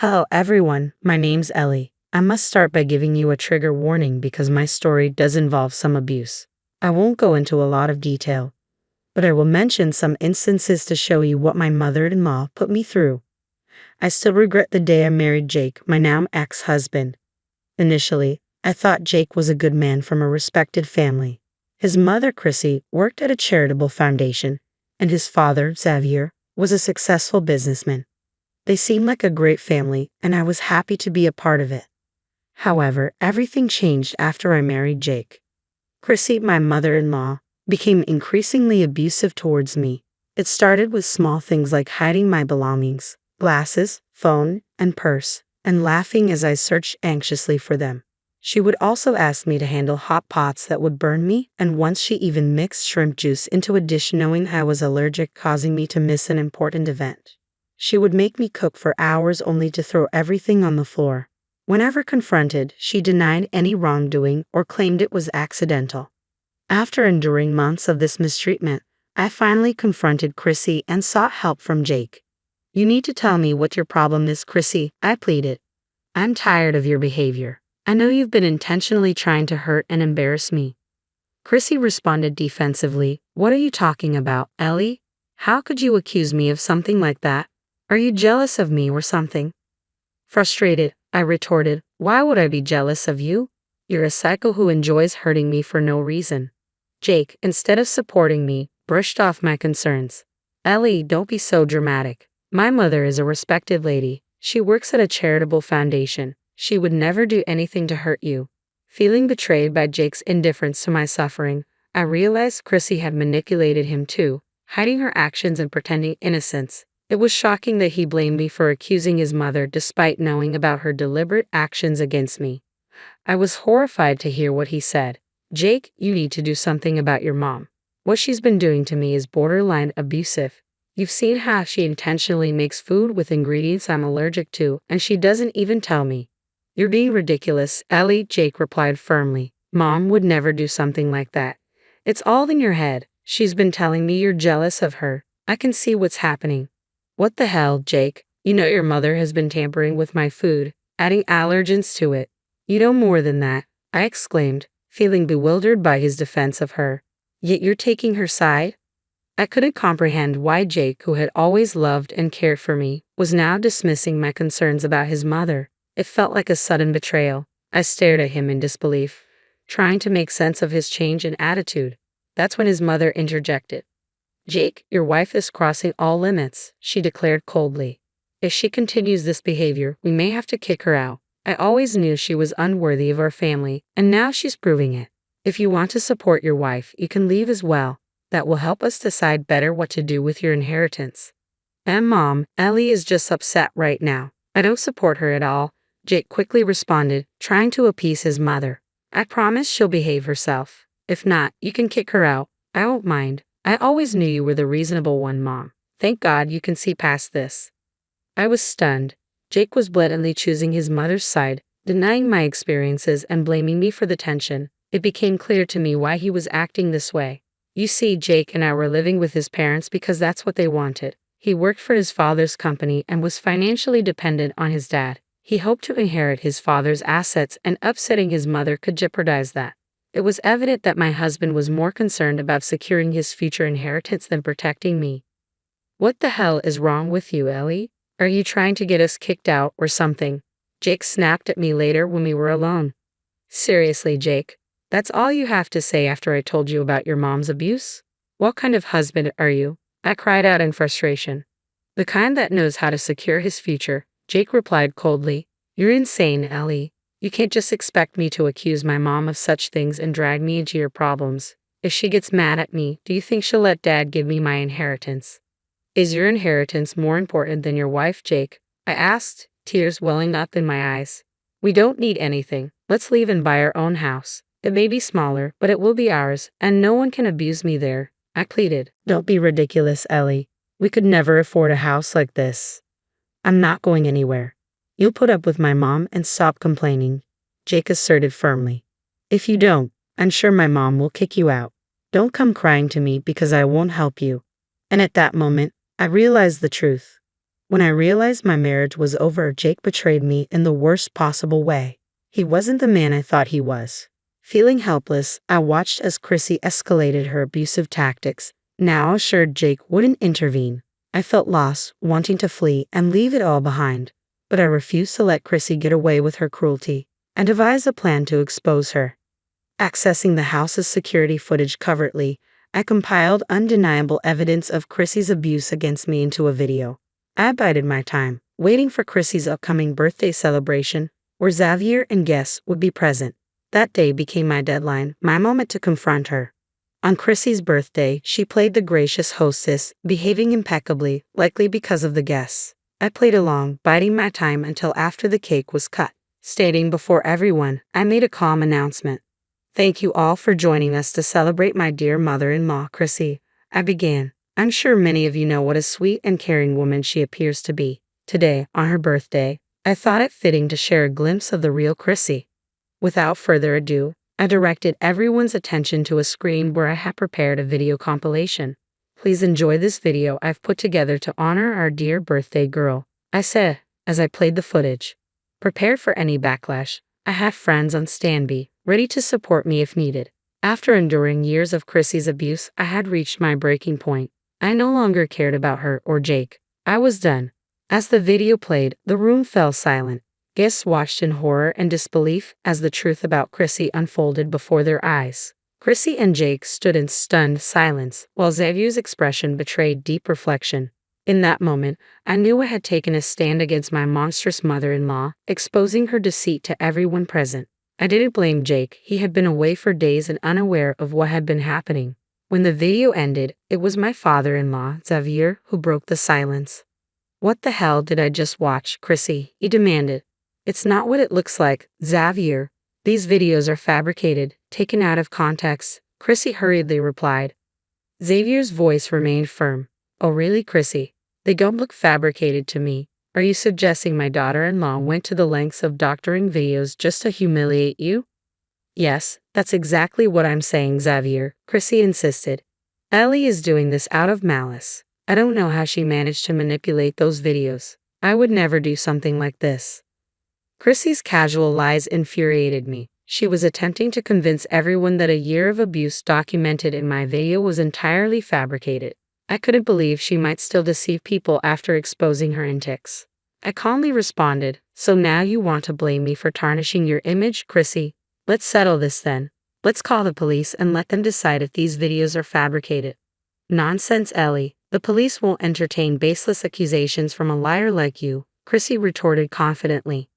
Hello everyone, my name's Ellie. I must start by giving you a trigger warning because my story does involve some abuse. I won't go into a lot of detail, but I will mention some instances to show you what my mother-in-law put me through. I still regret the day I married Jake, my now ex-husband. Initially, I thought Jake was a good man from a respected family. His mother, Chrissy, worked at a charitable foundation, and his father, Xavier, was a successful businessman. They seemed like a great family, and I was happy to be a part of it. However, everything changed after I married Jake. Chrissy, my mother-in-law, became increasingly abusive towards me. It started with small things like hiding my belongings, glasses, phone, and purse, and laughing as I searched anxiously for them. She would also ask me to handle hot pots that would burn me, and once she even mixed shrimp juice into a dish knowing I was allergic, causing me to miss an important event. She would make me cook for hours only to throw everything on the floor. Whenever confronted, she denied any wrongdoing or claimed it was accidental. After enduring months of this mistreatment, I finally confronted Chrissy and sought help from Jake. "You need to tell me what your problem is, Chrissy," I pleaded. "I'm tired of your behavior. I know you've been intentionally trying to hurt and embarrass me." Chrissy responded defensively. "What are you talking about, Ellie? How could you accuse me of something like that? Are you jealous of me or something?" Frustrated, I retorted, "Why would I be jealous of you? You're a psycho who enjoys hurting me for no reason." Jake, instead of supporting me, brushed off my concerns. "Ellie, don't be so dramatic. My mother is a respected lady. She works at a charitable foundation. She would never do anything to hurt you." Feeling betrayed by Jake's indifference to my suffering, I realized Chrissy had manipulated him too, hiding her actions and pretending innocence. It was shocking that he blamed me for accusing his mother despite knowing about her deliberate actions against me. I was horrified to hear what he said. "Jake, you need to do something about your mom. What she's been doing to me is borderline abusive. You've seen how she intentionally makes food with ingredients I'm allergic to, and she doesn't even tell me." "You're being ridiculous, Ellie," Jake replied firmly. "Mom would never do something like that. It's all in your head. She's been telling me you're jealous of her. I can see what's happening." "What the hell, Jake? You know your mother has been tampering with my food, adding allergens to it." "You know more than that," I exclaimed, feeling bewildered by his defense of her. "Yet you're taking her side?" I couldn't comprehend why Jake, who had always loved and cared for me, was now dismissing my concerns about his mother. It felt like a sudden betrayal. I stared at him in disbelief, trying to make sense of his change in attitude. That's when his mother interjected. "Jake, your wife is crossing all limits," she declared coldly. "If she continues this behavior, we may have to kick her out. I always knew she was unworthy of our family, and now she's proving it. If you want to support your wife, you can leave as well. That will help us decide better what to do with your inheritance." "And Mom, Ellie is just upset right now. I don't support her at all," Jake quickly responded, trying to appease his mother. "I promise she'll behave herself. If not, you can kick her out. I won't mind. I always knew you were the reasonable one, Mom. Thank God you can see past this." I was stunned. Jake was blatantly choosing his mother's side, denying my experiences and blaming me for the tension. It became clear to me why he was acting this way. You see, Jake and I were living with his parents because that's what they wanted. He worked for his father's company and was financially dependent on his dad. He hoped to inherit his father's assets, and upsetting his mother could jeopardize that. It was evident that my husband was more concerned about securing his future inheritance than protecting me. "What the hell is wrong with you, Ellie? Are you trying to get us kicked out or something?" Jake snapped at me later when we were alone. "Seriously, Jake, that's all you have to say after I told you about your mom's abuse? What kind of husband are you?" I cried out in frustration. "The kind that knows how to secure his future," Jake replied coldly. "You're insane, Ellie. You can't just expect me to accuse my mom of such things and drag me into your problems. If she gets mad at me, do you think she'll let Dad give me my inheritance?" "Is your inheritance more important than your wife, Jake?" I asked, tears welling up in my eyes. "We don't need anything. Let's leave and buy our own house. It may be smaller, but it will be ours, and no one can abuse me there," I pleaded. "Don't be ridiculous, Ellie. We could never afford a house like this." "I'm not going anywhere. You'll put up with my mom and stop complaining," Jake asserted firmly. "If you don't, I'm sure my mom will kick you out. Don't come crying to me because I won't help you." And at that moment, I realized the truth. When I realized my marriage was over, Jake betrayed me in the worst possible way. He wasn't the man I thought he was. Feeling helpless, I watched as Chrissy escalated her abusive tactics, now assured Jake wouldn't intervene. I felt lost, wanting to flee and leave it all behind. But I refused to let Chrissy get away with her cruelty. I devised a plan to expose her. Accessing the house's security footage covertly, I compiled undeniable evidence of Chrissy's abuse against me into a video. I bided my time, waiting for Chrissy's upcoming birthday celebration, where Xavier and guests would be present. That day became my deadline, my moment to confront her. On Chrissy's birthday, she played the gracious hostess, behaving impeccably, likely because of the guests. I played along, biding my time until after the cake was cut. Stating before everyone, I made a calm announcement. "Thank you all for joining us to celebrate my dear mother-in-law, Chrissy," I began. "I'm sure many of you know what a sweet and caring woman she appears to be. Today, on her birthday, I thought it fitting to share a glimpse of the real Chrissy." Without further ado, I directed everyone's attention to a screen where I had prepared a video compilation. "Please enjoy this video I've put together to honor our dear birthday girl," I said, as I played the footage. Prepared for any backlash, I had friends on standby, ready to support me if needed. After enduring years of Chrissy's abuse, I had reached my breaking point. I no longer cared about her or Jake. I was done. As the video played, the room fell silent. Guests watched in horror and disbelief as the truth about Chrissy unfolded before their eyes. Chrissy and Jake stood in stunned silence, while Xavier's expression betrayed deep reflection. In that moment, I knew I had taken a stand against my monstrous mother-in-law, exposing her deceit to everyone present. I didn't blame Jake. He had been away for days and unaware of what had been happening. When the video ended, it was my father-in-law, Xavier, who broke the silence. "What the hell did I just watch, Chrissy?" he demanded. "It's not what it looks like, Xavier. These videos are fabricated, taken out of context," Chrissy hurriedly replied. Xavier's voice remained firm. "Oh really, Chrissy? They don't look fabricated to me. Are you suggesting my daughter-in-law went to the lengths of doctoring videos just to humiliate you?" "Yes, that's exactly what I'm saying, Xavier," Chrissy insisted. "Ellie is doing this out of malice. I don't know how she managed to manipulate those videos. I would never do something like this." Chrissy's casual lies infuriated me. She was attempting to convince everyone that a year of abuse documented in my video was entirely fabricated. I couldn't believe she might still deceive people after exposing her antics. I calmly responded, "So now you want to blame me for tarnishing your image, Chrissy? Let's settle this then. Let's call the police and let them decide if these videos are fabricated." "Nonsense, Ellie. The police won't entertain baseless accusations from a liar like you," Chrissy retorted confidently.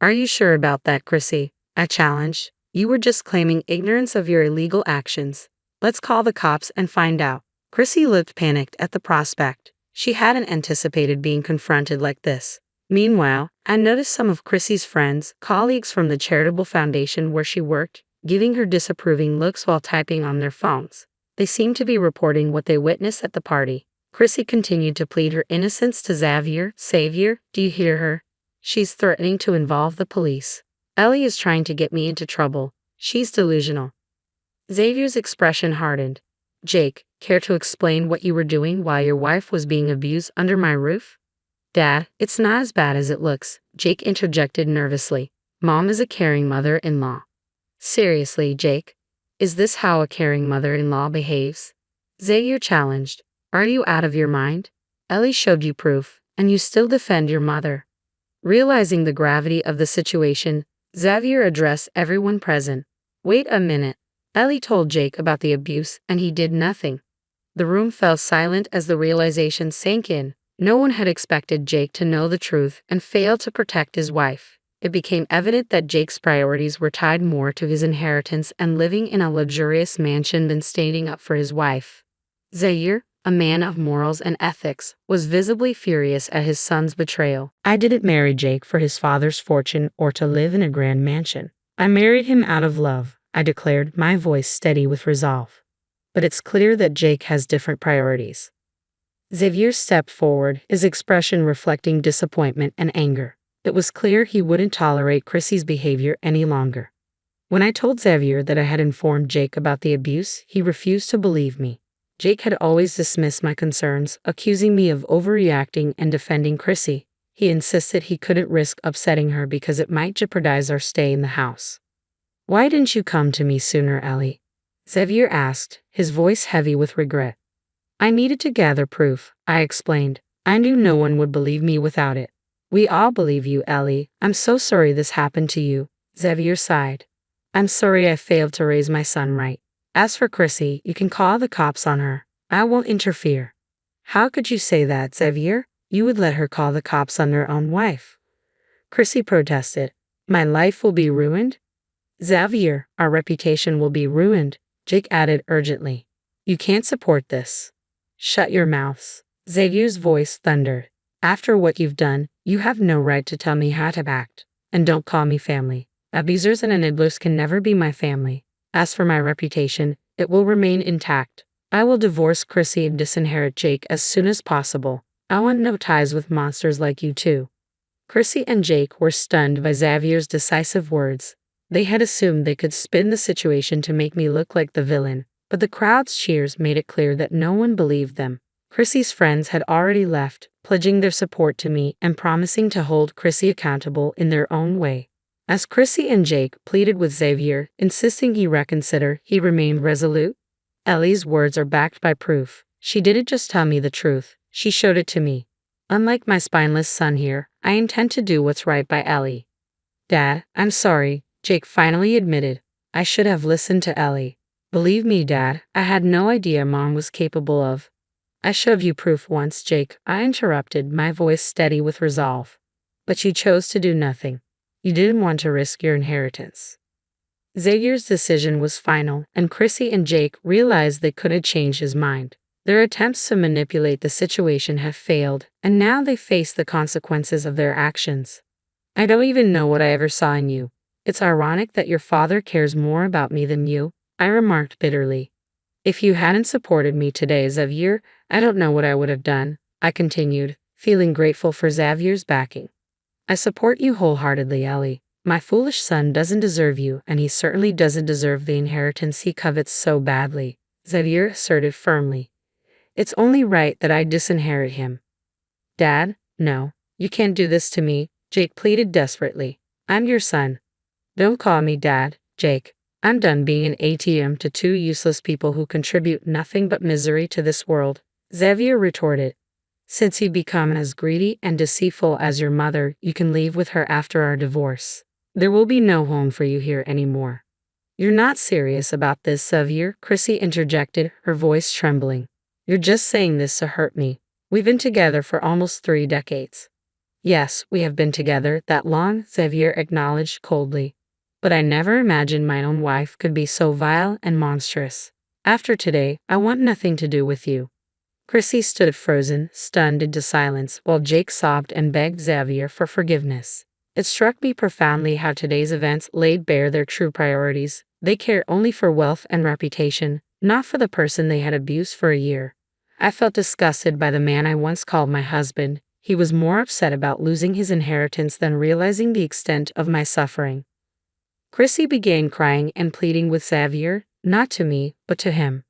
"Are you sure about that, Chrissy?" I challenged. "You were just claiming ignorance of your illegal actions. Let's call the cops and find out." Chrissy looked panicked at the prospect. She hadn't anticipated being confronted like this. Meanwhile, I noticed some of Chrissy's friends, colleagues from the charitable foundation where she worked, giving her disapproving looks while typing on their phones. They seemed to be reporting what they witnessed at the party. Chrissy continued to plead her innocence to Xavier. "Xavier, do you hear her? She's threatening to involve the police. Ellie is trying to get me into trouble. She's delusional." Xavier's expression hardened. "Jake, care to explain what you were doing while your wife was being abused under my roof?" "Dad, it's not as bad as it looks," Jake interjected nervously. "Mom is a caring mother-in-law." "Seriously, Jake? Is this how a caring mother-in-law behaves?" Xavier challenged. "Are you out of your mind? Ellie showed you proof, and you still defend your mother." Realizing the gravity of the situation, Xavier addressed everyone present. "Wait a minute. Ellie told Jake about the abuse, and he did nothing." The room fell silent as the realization sank in. No one had expected Jake to know the truth and fail to protect his wife. It became evident that Jake's priorities were tied more to his inheritance and living in a luxurious mansion than standing up for his wife. Zaire, a man of morals and ethics, was visibly furious at his son's betrayal. "I didn't marry Jake for his father's fortune or to live in a grand mansion. I married him out of love," I declared, my voice steady with resolve. "But it's clear that Jake has different priorities." Xavier stepped forward, his expression reflecting disappointment and anger. It was clear he wouldn't tolerate Chrissy's behavior any longer. When I told Xavier that I had informed Jake about the abuse, he refused to believe me. Jake had always dismissed my concerns, accusing me of overreacting and defending Chrissy. He insisted he couldn't risk upsetting her because it might jeopardize our stay in the house. "Why didn't you come to me sooner, Ellie?" Xavier asked, his voice heavy with regret. "I needed to gather proof," I explained. "I knew no one would believe me without it." "We all believe you, Ellie. I'm so sorry this happened to you," Xavier sighed. "I'm sorry I failed to raise my son right. As for Chrissy, you can call the cops on her. I won't interfere." "How could you say that, Xavier? You would let her call the cops on their own wife?" Chrissy protested. "My life will be ruined?" "Xavier, our reputation will be ruined," Jake added urgently. "You can't support this." "Shut your mouths." Xavier's voice thundered. "After what you've done, you have no right to tell me how to act. And don't call me family. Abusers and enablers can never be my family. As for my reputation, it will remain intact. I will divorce Chrissy and disinherit Jake as soon as possible. I want no ties with monsters like you two." Chrissy and Jake were stunned by Xavier's decisive words. They had assumed they could spin the situation to make me look like the villain, but the crowd's cheers made it clear that no one believed them. Chrissy's friends had already left, pledging their support to me and promising to hold Chrissy accountable in their own way. As Chrissy and Jake pleaded with Xavier, insisting he reconsider, he remained resolute. "Ellie's words are backed by proof. She didn't just tell me the truth, she showed it to me. Unlike my spineless son here, I intend to do what's right by Ellie." "Dad, I'm sorry," Jake finally admitted. "I should have listened to Ellie. Believe me, Dad, I had no idea Mom was capable of." "I showed you proof once, Jake," I interrupted, my voice steady with resolve. "But you chose to do nothing. You didn't want to risk your inheritance." Xavier's decision was final, and Chrissy and Jake realized they couldn't change his mind. Their attempts to manipulate the situation have failed, and now they face the consequences of their actions. "I don't even know what I ever saw in you. It's ironic that your father cares more about me than you," I remarked bitterly. "If you hadn't supported me today, Xavier, I don't know what I would have done," I continued, feeling grateful for Xavier's backing. "I support you wholeheartedly, Ellie. My foolish son doesn't deserve you, and he certainly doesn't deserve the inheritance he covets so badly," Xavier asserted firmly. "It's only right that I disinherit him." "Dad, no, you can't do this to me," Jake pleaded desperately. "I'm your son." "Don't call me Dad, Jake. I'm done being an ATM to two useless people who contribute nothing but misery to this world," Xavier retorted. "Since you've become as greedy and deceitful as your mother, you can leave with her after our divorce. There will be no home for you here anymore." "You're not serious about this, Xavier," Chrissy interjected, her voice trembling. "You're just saying this to hurt me. We've been together for almost 3 decades. "Yes, we have been together that long," Xavier acknowledged coldly. "But I never imagined my own wife could be so vile and monstrous. After today, I want nothing to do with you." Chrissy stood frozen, stunned into silence, while Jake sobbed and begged Xavier for forgiveness. It struck me profoundly how today's events laid bare their true priorities. They cared only for wealth and reputation, not for the person they had abused for a year. I felt disgusted by the man I once called my husband. He was more upset about losing his inheritance than realizing the extent of my suffering. Chrissy began crying and pleading with Xavier, not to me, but to him.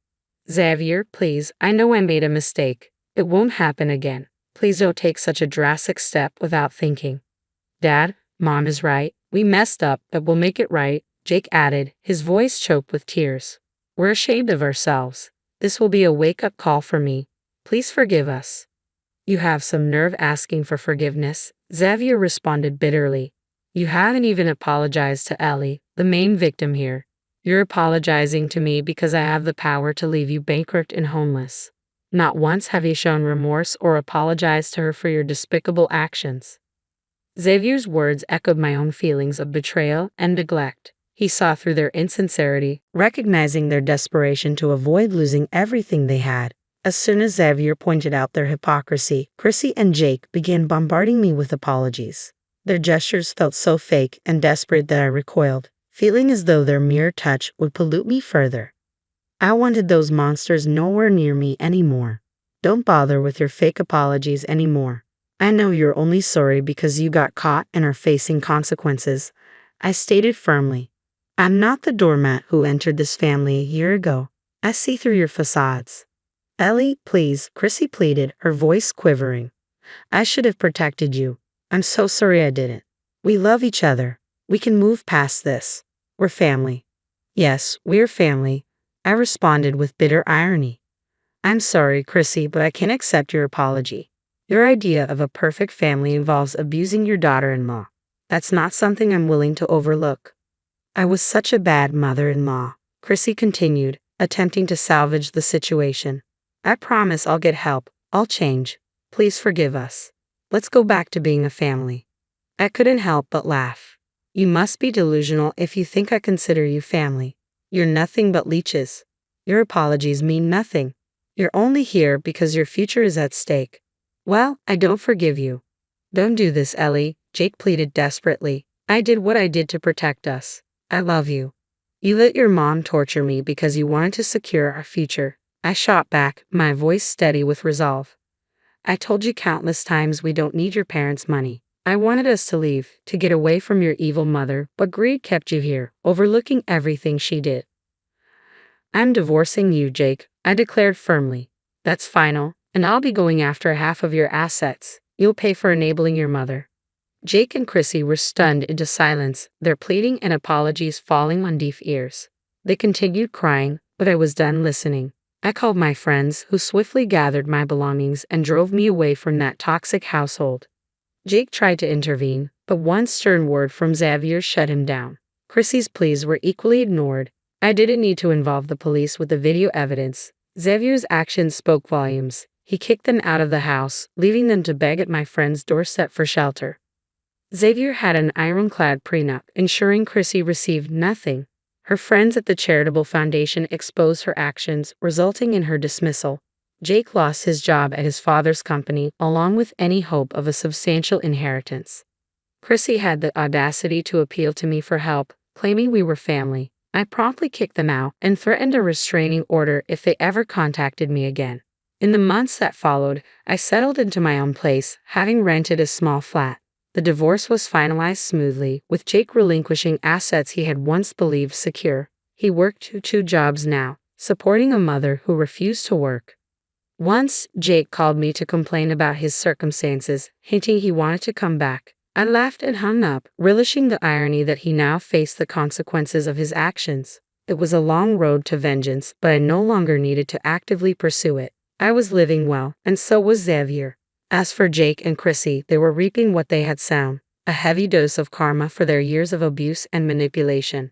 "Xavier, please, I know I made a mistake. It won't happen again. Please don't take such a drastic step without thinking." "Dad, Mom is right. We messed up, but we'll make it right," Jake added, his voice choked with tears. "We're ashamed of ourselves. This will be a wake-up call for me. Please forgive us." "You have some nerve asking for forgiveness," Xavier responded bitterly. "You haven't even apologized to Ellie, the main victim here. You're apologizing to me because I have the power to leave you bankrupt and homeless. Not once have you shown remorse or apologized to her for your despicable actions." Xavier's words echoed my own feelings of betrayal and neglect. He saw through their insincerity, recognizing their desperation to avoid losing everything they had. As soon as Xavier pointed out their hypocrisy, Chrissy and Jake began bombarding me with apologies. Their gestures felt so fake and desperate that I recoiled, feeling as though their mere touch would pollute me further. I wanted those monsters nowhere near me anymore. "Don't bother with your fake apologies anymore. I know you're only sorry because you got caught and are facing consequences," I stated firmly. "I'm not the doormat who entered this family a year ago. I see through your facades." Ellie, please, Chrissy pleaded, her voice quivering. I should have protected you. I'm so sorry I didn't. We love each other. We can move past this. We're family. Yes, we're family, I responded with bitter irony. I'm sorry, Chrissy, but I can't accept your apology. Your idea of a perfect family involves abusing your daughter-in-law. That's not something I'm willing to overlook. I was such a bad mother-in-law, Chrissy continued, attempting to salvage the situation. I promise I'll get help. I'll change. Please forgive us. Let's go back to being a family. I couldn't help but laugh. You must be delusional if you think I consider you family. You're nothing but leeches. Your apologies mean nothing. You're only here because your future is at stake. Well, I don't forgive you. Don't do this, Ellie, Jake pleaded desperately. I did what I did to protect us. I love you. You let your mom torture me because you wanted to secure our future. I shot back, my voice steady with resolve. I told you countless times we don't need your parents' money. I wanted us to leave, to get away from your evil mother, but greed kept you here, overlooking everything she did. I'm divorcing you, Jake, I declared firmly. That's final, and I'll be going after half of your assets. You'll pay for enabling your mother. Jake and Chrissy were stunned into silence, their pleading and apologies falling on deaf ears. They continued crying, but I was done listening. I called my friends, who swiftly gathered my belongings and drove me away from that toxic household. Jake tried to intervene, but one stern word from Xavier shut him down. Chrissy's pleas were equally ignored. I didn't need to involve the police with the video evidence. Xavier's actions spoke volumes. He kicked them out of the house, leaving them to beg at my friend's doorstep for shelter. Xavier had an ironclad prenup, ensuring Chrissy received nothing. Her friends at the charitable foundation exposed her actions, resulting in her dismissal. Jake lost his job at his father's company, along with any hope of a substantial inheritance. Chrissy had the audacity to appeal to me for help, claiming we were family. I promptly kicked them out and threatened a restraining order if they ever contacted me again. In the months that followed, I settled into my own place, having rented a small flat. The divorce was finalized smoothly, with Jake relinquishing assets he had once believed secure. He worked two jobs now, supporting a mother who refused to work. Once, Jake called me to complain about his circumstances, hinting he wanted to come back. I laughed and hung up, relishing the irony that he now faced the consequences of his actions. It was a long road to vengeance, but I no longer needed to actively pursue it. I was living well, and so was Xavier. As for Jake and Chrissy, they were reaping what they had sown, a heavy dose of karma for their years of abuse and manipulation.